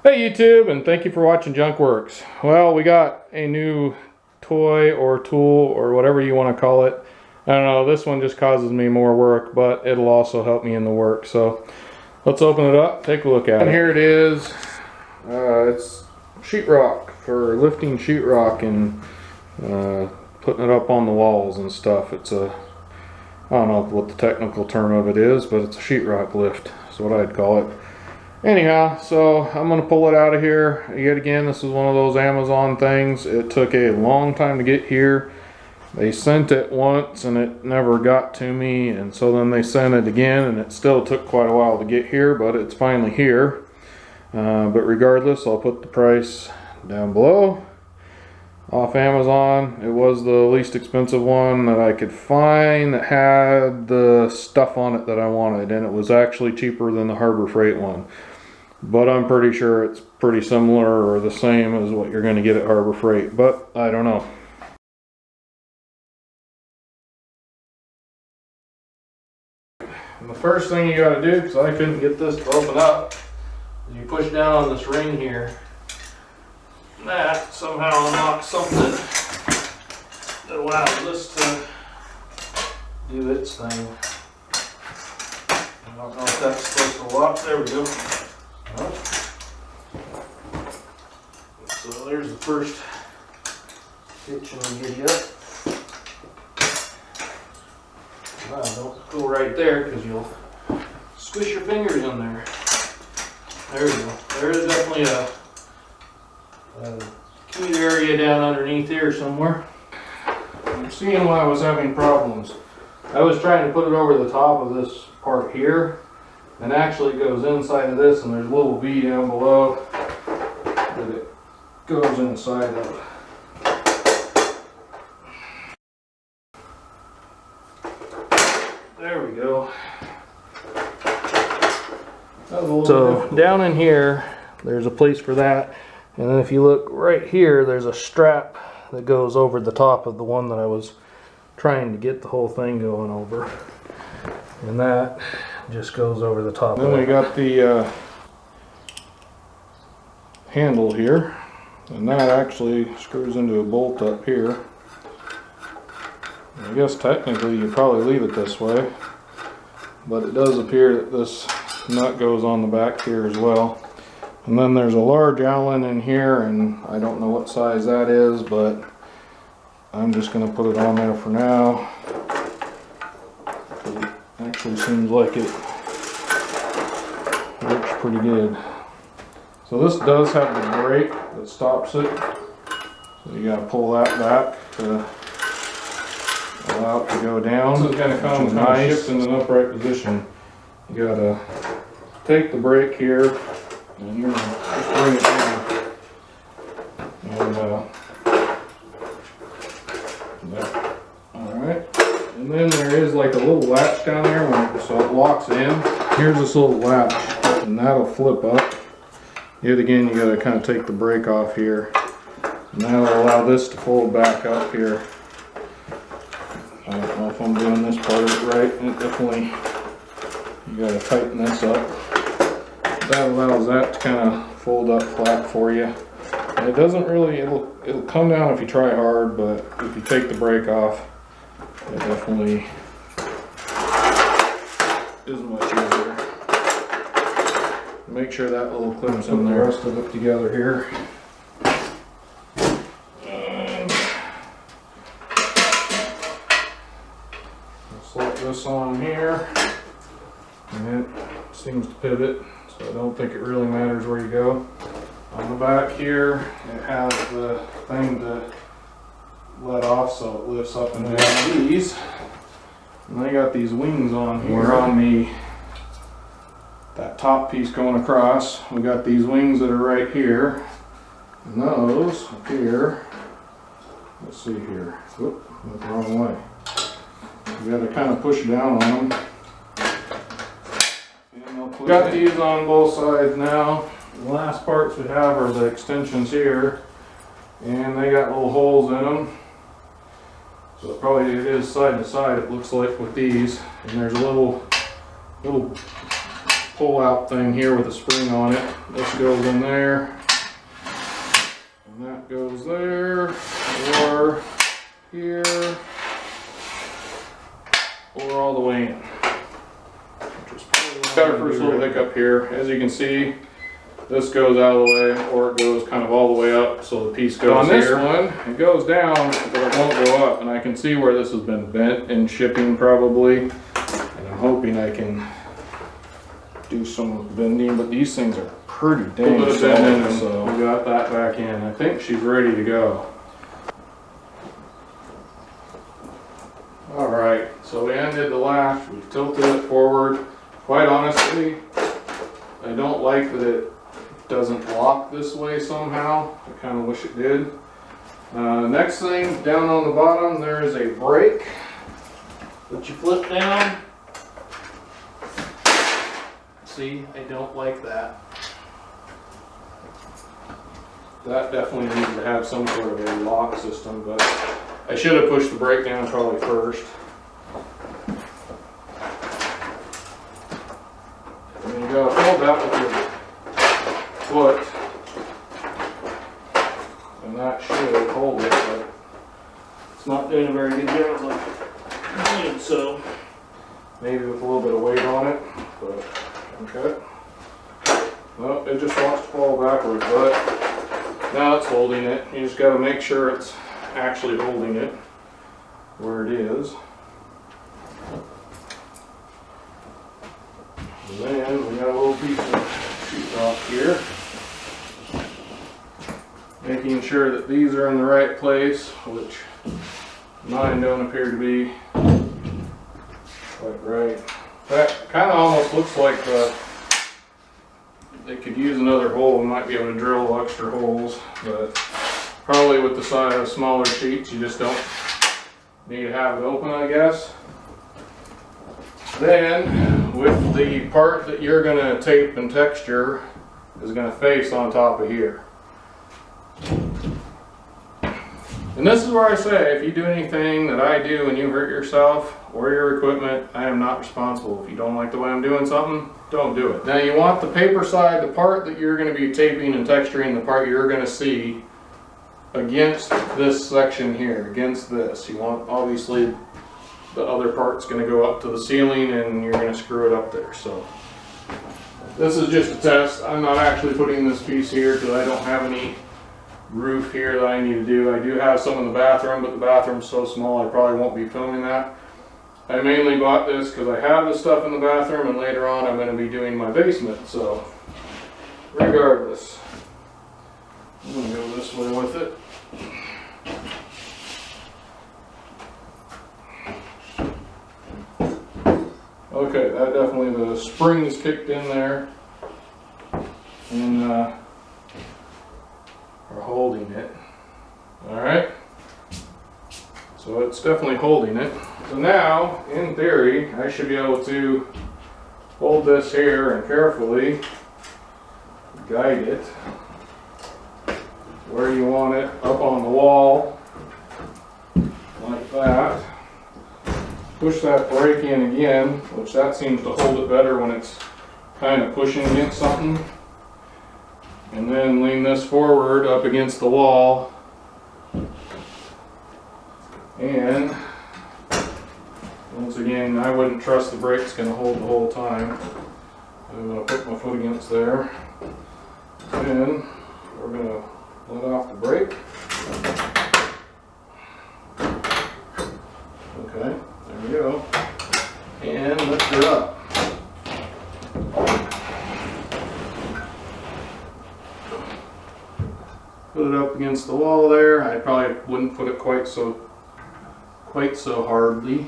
Hey YouTube, and thank you for watching Junk Works. Well, we got a new toy or tool or whatever you want to call it. I don't know, this one just causes me more work, but it'll also help me in the work. So let's open it up, take a look at it. And here it is. It's sheetrock for lifting sheetrock and putting it up on the walls and stuff. It's a, I don't know what the technical term of it is, but it's a sheetrock lift. That's what I'd call it. Anyhow, so I'm going to pull it out of here. Yet again, this is one of those Amazon things. It took a long time to get here. They sent it once and it never got to me, and so then they sent it again and it still took quite a while to get here, but it's finally here. But regardless, I'll put the price down below. Off Amazon. It was the least expensive one that I could find that had the stuff on it that I wanted, and it was actually cheaper than the Harbor Freight one. But I'm pretty sure it's pretty similar or the same as what you're going to get at Harbor Freight, but I don't know. And the first thing you got to do, because I couldn't get this to open up, is you push down on this ring here. That somehow unlocks something that allows this to do its thing. I don't know if that's supposed to lock. There we go. So there's the first hitch and giddy up. Don't go right there because you'll squish your fingers in there. There we go. There is definitely a keyed area down underneath here somewhere. I'm seeing why I was having problems. I was trying to put it over the top of this part here, and actually it goes inside of this, and there's a little V down below that it goes inside of. There we go. So down in here there's a place for that, and then if you look right here there's a strap that goes over the top of the one that I was trying to get the whole thing going over, and that just goes over the top. Then we got the handle here, and that actually screws into a bolt up here. I guess technically you probably leave it this way, but it does appear that this nut goes on the back here as well. And then there's a large Allen in here, and I don't know what size that is, but I'm just going to put it on there for now. It actually seems like it works pretty good. So this does have the brake that stops it, so you got to pull that back to allow it to go down. So it's going to come nice in an upright position. You got to take the brake here, and you're going to just bring it down. And alright. And then there is like a little latch down there, so it locks in. Here's this little latch, and that'll flip up. Yet again, you got to kind of take the brake off here, and that'll allow this to fold back up here. I don't know if I'm doing this part of it right. It definitely, you got to tighten this up. That allows that to kind of fold up flat for you. And it doesn't really, it'll come down if you try hard, but if you take the brake off, it definitely is much easier. Make sure that little clip's in there. The rest of it together here. And slip this on here, and it seems to pivot. So I don't think it really matters where you go. On the back here, it has the thing to let off so it lifts up and down these. And they got these wings on here. We're on that top piece going across. We got these wings that are right here. And those up here, let's see here. Whoop, went the wrong way. You got to kind of push down on them. Got these on both sides now. The last parts we have are the extensions here, and they got little holes in them. So it is side to side, it looks like, with these. And there's a little pull-out thing here with a spring on it. This goes in there, and that goes there, or here, or all the way in. Got our first little hiccup here. As you can see, this goes out of the way, or it goes kind of all the way up, so the piece goes on this one. It goes down, but it won't go up, and I can see where this has been bent in shipping probably, and I'm hoping I can do some bending, but these things are pretty dang solid, so we got that back in. I think she's ready to go. Alright, so we undid the latch, we tilted it forward. Quite honestly, I don't like that it doesn't lock this way somehow. I kind of wish it did. Next thing, down on the bottom, there is a brake that you flip down. See, I don't like that. That definitely needs to have some sort of a lock system, but I should have pushed the brake down probably first. And you gotta hold that with your foot, and that should hold it, but it's not doing a very good job like I need, so maybe with a little bit of weight on it, but okay. Well, it just wants to fall backwards, but now it's holding it. You just gotta make sure it's actually holding it where it is. And then we got a little piece of sheetrock here. Making sure that these are in the right place, which mine don't appear to be quite right. That kind of almost looks like they could use another hole. We might be able to drill extra holes, but probably with the size of smaller sheets, you just don't need to have it open, I guess. Then, with the part that you're going to tape and texture, is going to face on top of here. And this is where I say, if you do anything that I do and you hurt yourself or your equipment, I am not responsible. If you don't like the way I'm doing something, don't do it. Now you want the paper side, the part that you're going to be taping and texturing, the part you're going to see against this section here, against this. You want, obviously, the other part's going to go up to the ceiling and you're going to screw it up there. So this is just a test. I'm not actually putting this piece here because I don't have any roof here that I need to do. I do have some in the bathroom, but the bathroom's so small I probably won't be filming that. I mainly bought this because I have the stuff in the bathroom, and later on I'm going to be doing my basement. So regardless, I'm going to go this way with it. Okay, that definitely, the springs kicked in there and are holding it. Alright, so it's definitely holding it. So now, in theory, I should be able to hold this here and carefully guide it where you want it, up on the wall, like that. Push that brake in again, which that seems to hold it better when it's kind of pushing against something. And then lean this forward up against the wall. And once again, I wouldn't trust the brake's going to hold the whole time. I'm going to put my foot against there. Then we're going to let off the brake. Okay. There we go. And lift her up. Put it up against the wall there. I probably wouldn't put it quite so hardly.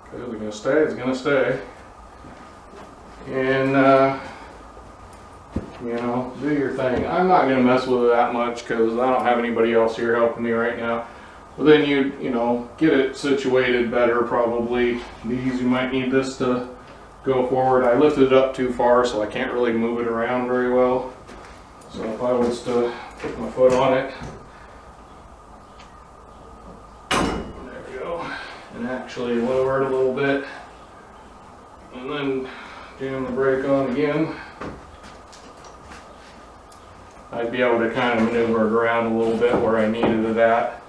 Okay, is it gonna stay? It's gonna stay. And you know, do your thing. I'm not gonna mess with it that much because I don't have anybody else here helping me right now. But then you know, get it situated better probably. These, you might need this to go forward. I lifted it up too far, so I can't really move it around very well. So if I was to put my foot on it, there we go, and actually lower it a little bit, and then jam the brake on again, I'd be able to kind of maneuver it around a little bit where I needed it at.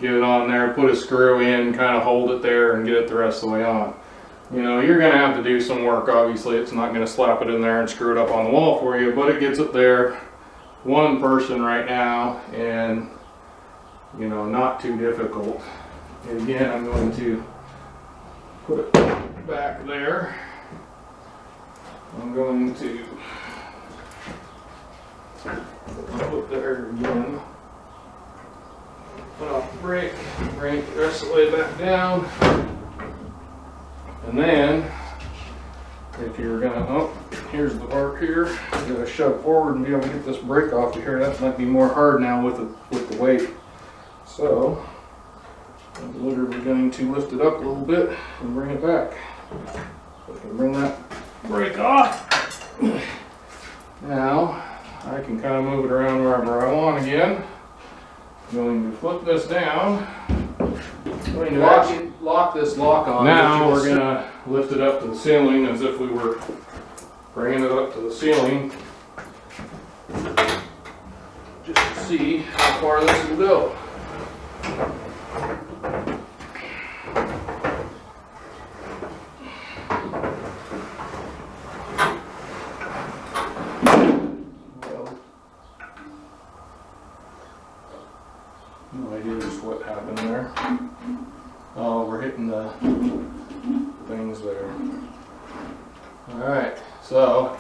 Get it on there, put a screw in, kind of hold it there and get it the rest of the way on. You know, you're going to have to do some work, obviously. It's not going to slap it in there and screw it up on the wall for you, but it gets it there one person right now, and, you know, not too difficult. And again, I'm going to put it back there. I'm going to put there again. Put off the brake, bring it the rest of the way back down. And then, if you're gonna, oh, here's the arc here. You're gonna shove forward and be able to get this brake off of here. That might be more hard now with the weight. So, I'm literally going to lift it up a little bit and bring it back. So I can bring that brake off. Now, I can kind of move it around wherever I want again. I'm going to flip this down. I'm going to lock this lock on. Now we're going to lift it up to the ceiling as if we were bringing it up to the ceiling, just to see how far this will go. No idea just what happened there. Oh, we're hitting the things there. Alright, so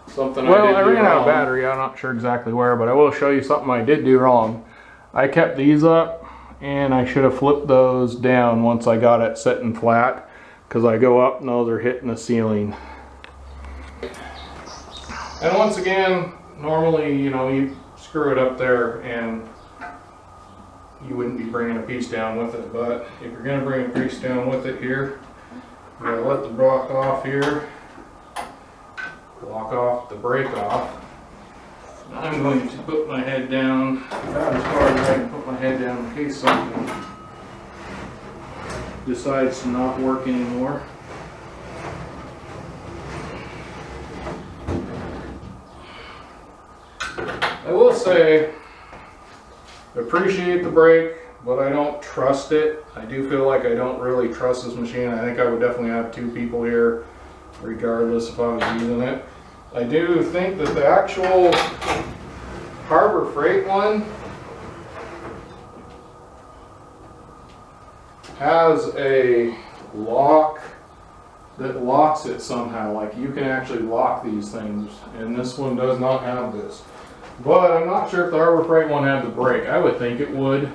something I ran out of battery. I'm not sure exactly where, but I will show you something I did do wrong. I kept these up, and I should have flipped those down once I got it sitting flat, because I go up and those are hitting the ceiling. And once again, normally, you know, you screw it up there and you wouldn't be bringing a piece down with it, but if you're going to bring a piece down with it here, you gotta let the block off here, lock off the brake off. I'm going to put my head down about as far as I can put my head down in case something decides to not work anymore. I will say, I appreciate the brake, but I don't trust it. I do feel like I don't really trust this machine. I think I would definitely have two people here, regardless if I was using it. I do think that the actual Harbor Freight one has a lock that locks it somehow. Like, you can actually lock these things, and this one does not have this. But I'm not sure if the Harbor Freight one had the brake. I would think it would.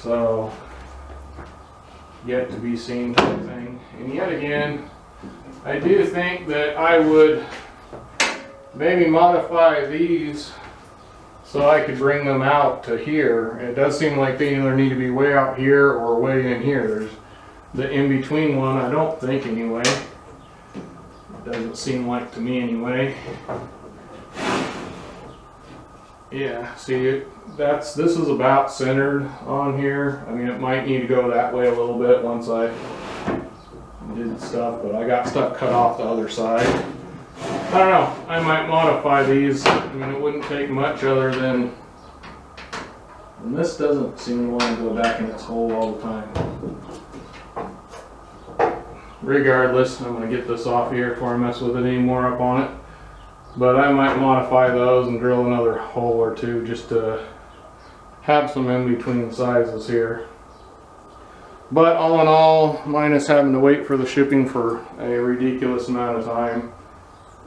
So, yet to be seen type thing. And yet again, I do think that I would maybe modify these so I could bring them out to here. It does seem like they either need to be way out here or way in here. There's the in-between one, I don't think anyway. It doesn't seem like to me anyway. Yeah, see, this is about centered on here. I mean, it might need to go that way a little bit once I did stuff, but I got stuff cut off the other side. I don't know, I might modify these. I mean, it wouldn't take much other than, and this doesn't seem to want to go back in its hole all the time. Regardless, I'm going to get this off here before I mess with it anymore up on it. But I might modify those and drill another hole or two just to have some in between sizes here. But all in all, minus having to wait for the shipping for a ridiculous amount of time,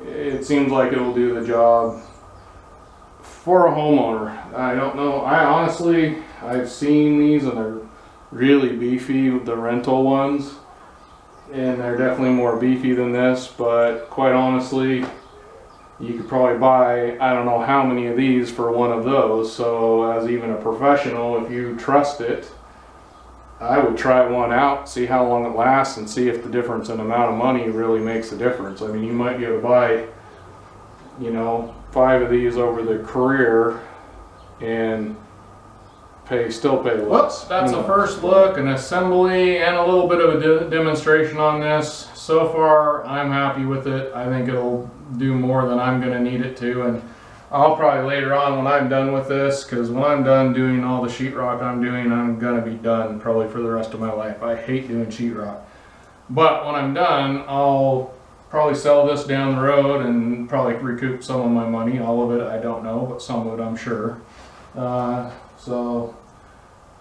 it seems like it'll do the job for a homeowner. I don't know. I've seen these and they're really beefy, the rental ones. And they're definitely more beefy than this, but quite honestly, you could probably buy, I don't know how many of these for one of those. So as even a professional, if you trust it, I would try one out, see how long it lasts, and see if the difference in amount of money really makes a difference. I mean, you might be able to buy, you know, 5 of these over the career, and still pay less. That's a first look, an assembly, and a little bit of a demonstration on this. So far, I'm happy with it. I think it'll do more than I'm gonna need it to, and I'll probably later on when I'm done with this, because when I'm done doing all the sheetrock I'm doing, I'm gonna be done probably for the rest of my life. I hate doing sheetrock. But when I'm done, I'll probably sell this down the road and probably recoup some of my money. All of it, I don't know, but some of it I'm sure. So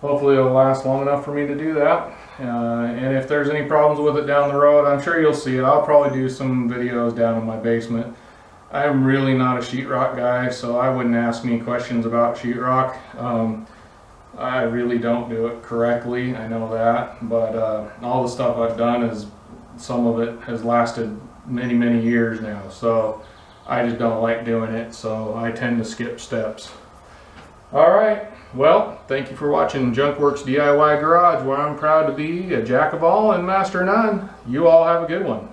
hopefully it'll last long enough for me to do that. And if there's any problems with it down the road, I'm sure you'll see it. I'll probably do some videos down in my basement. I'm really not a sheetrock guy, so I wouldn't ask me questions about sheetrock. I really don't do it correctly, I know that, but all the stuff I've done is, some of it has lasted many years now, so I just don't like doing it, so I tend to skip steps. Alright, well, thank you for watching Junkworks DIY Garage, where I'm proud to be a jack of all and master of none. You all have a good one.